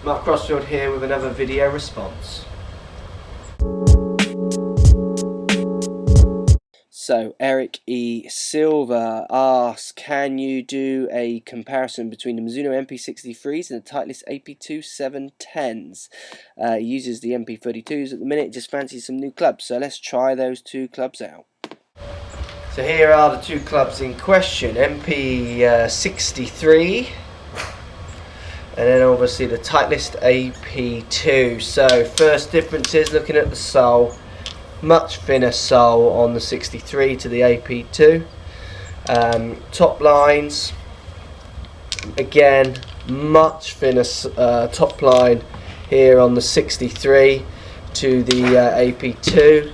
Mark Crossfield here with another video response. So Eric E. Silva asks, can you do a comparison between the Mizuno MP63s and the Titleist AP2 710s? He uses the MP32s at the minute, just fancies some new clubs. So let's try those two clubs out. So here are the two clubs in question, MP63 and then obviously the Titleist AP2. So first difference is looking at the sole. Much thinner sole on the 63 to the AP2. Top lines, again, much thinner top line here on the 63 to the AP2.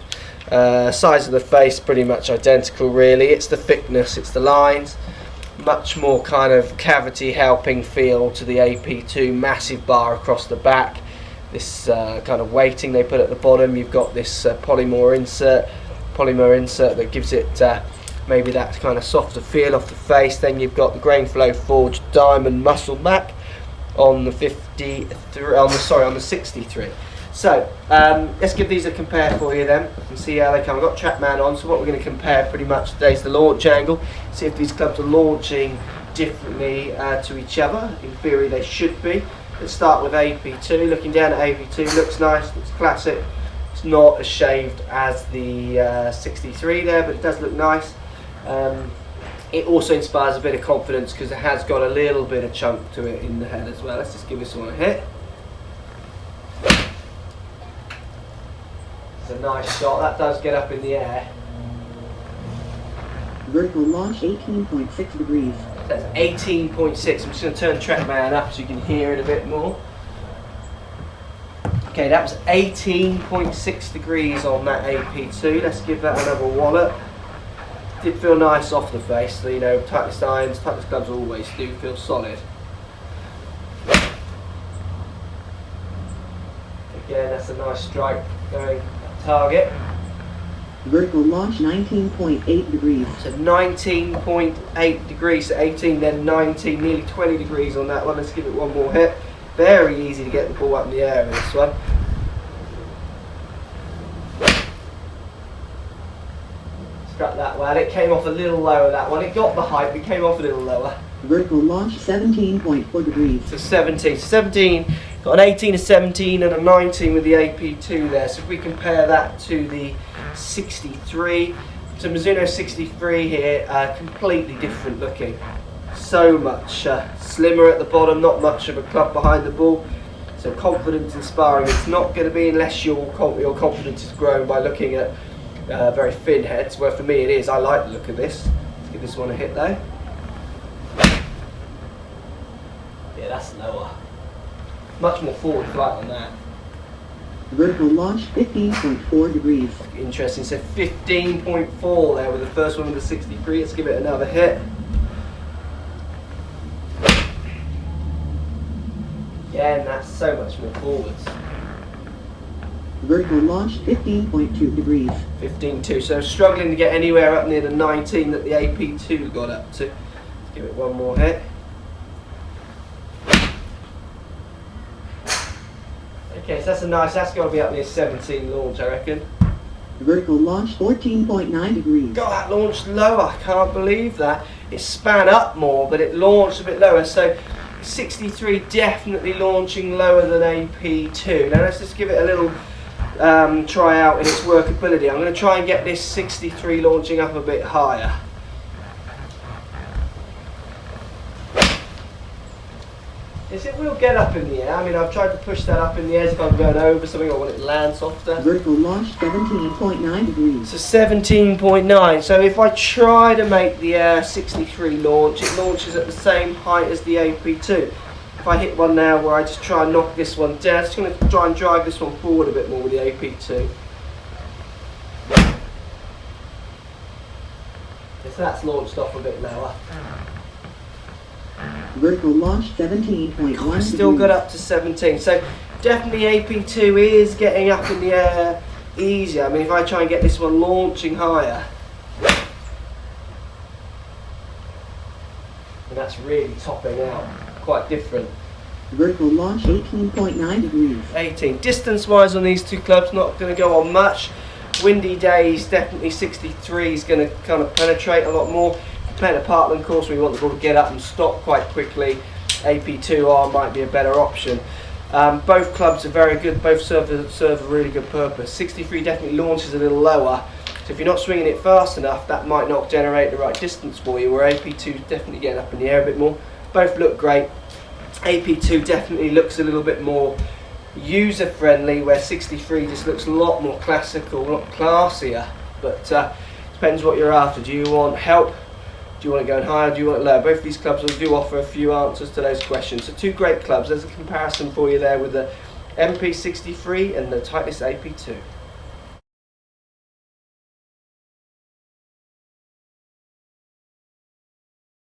Size of the face pretty much identical really. It's the thickness, it's the lines. Much more kind of cavity helping feel to the AP2. Massive bar across the back. This kind of weighting they put at the bottom. You've got this polymer insert that gives it maybe that kind of softer feel off the face. Then you've got the grain flow forged diamond muscle back on the 63. So let's give these a compare for you then and see how they come. I've got Trackman on, so what we're going to compare pretty much today is the launch angle. See if these clubs are launching differently to each other. In theory they should be. Let's start with AP2. Looking down at AP2, looks nice, looks classic. It's not as shaved as the 63 there, but it does look nice. It also inspires a bit of confidence because it has got a little bit of chunk to it in the head as well. Let's just give this one a hit. It's a nice shot. That does get up in the air. Vertical launch 18.6 degrees. That's 18.6. I'm just going to turn Trackman up so you can hear it a bit more. Okay, that was 18.6 degrees on that AP2. Let's give that another wallop. Did feel nice off the face. So, you know, Titleist irons, Titleist gloves always do feel solid. Again, that's a nice strike going at target. Vertical launch 19.8 degrees. So 19.8 degrees, so 18, then 19, nearly 20 degrees on that one. Let's give it one more hit. Very easy to get the ball up in the air with this one. Struck that well. It came off a little lower, that one. It got the height, but it came off a little lower. Vertical launch 17.4 degrees. So 17. So 17, got an 18, a 17 and a 19 with the AP2 there. So if we compare that to the 63, so Mizuno 63 here, completely different looking. So much slimmer at the bottom, not much of a club behind the ball. So confidence inspiring. It's not going to be unless your confidence is grown by looking at very thin heads. Well, for me it is. I like the look of this. Let's give this one a hit though. Yeah, that's lower. Much more forward flight on that. Vertical launch 15.4 degrees. Interesting, so 15.4 there with the first one with the 63. Let's give it another hit. Again, that's so much more forwards. Vertical launch 15.2 degrees. 15.2, so struggling to get anywhere up near the 19 that the AP2 got up to. Let's give it one more hit. Okay, so that's a nice, that's got to be up near 17 launch, I reckon. Vertical launch 14.9 degrees. God, that launched lower, I can't believe that. It span up more, but it launched a bit lower, so 63 definitely launching lower than AP2. Now let's just give it a little try out in its workability. I'm going to try and get this 63 launching up a bit higher. Yes, it will get up in the air. I mean, I've tried to push that up in the air if I'm going over something or when it lands softer. Vertical launch 17.9 degrees. So 17.9. So if I try to make the 63 launch, it launches at the same height as the AP2. If I hit one now where I just try and knock this one down, I'm just going to try and drive this one forward a bit more with the AP2. So that's launched off a bit lower. Vertical launch 17.1. Still got up to 17. So definitely AP2 is getting up in the air easier. I mean, if I try and get this one launching higher, and that's really topping out. Quite different. Vertical launch 18.9 degrees. 18. Distance wise on these two clubs, not going to go on much. Windy days, definitely 63 is going to kind of penetrate a lot more. Playing a Parkland course where you want the ball to get up and stop quite quickly, AP2R might be a better option. Both clubs are very good, both serve a really good purpose. 63 definitely launches a little lower, so if you're not swinging it fast enough, that might not generate the right distance for you, where AP2 is definitely getting up in the air a bit more. Both look great. AP2 definitely looks a little bit more user friendly, where 63 just looks a lot more classical, a lot classier, but depends what you're after. Do you want help? Do you want it going higher? Do you want it lower? Both of these clubs do offer a few answers to those questions. So two great clubs. There's a comparison for you there with the MP63 and the Titleist AP2.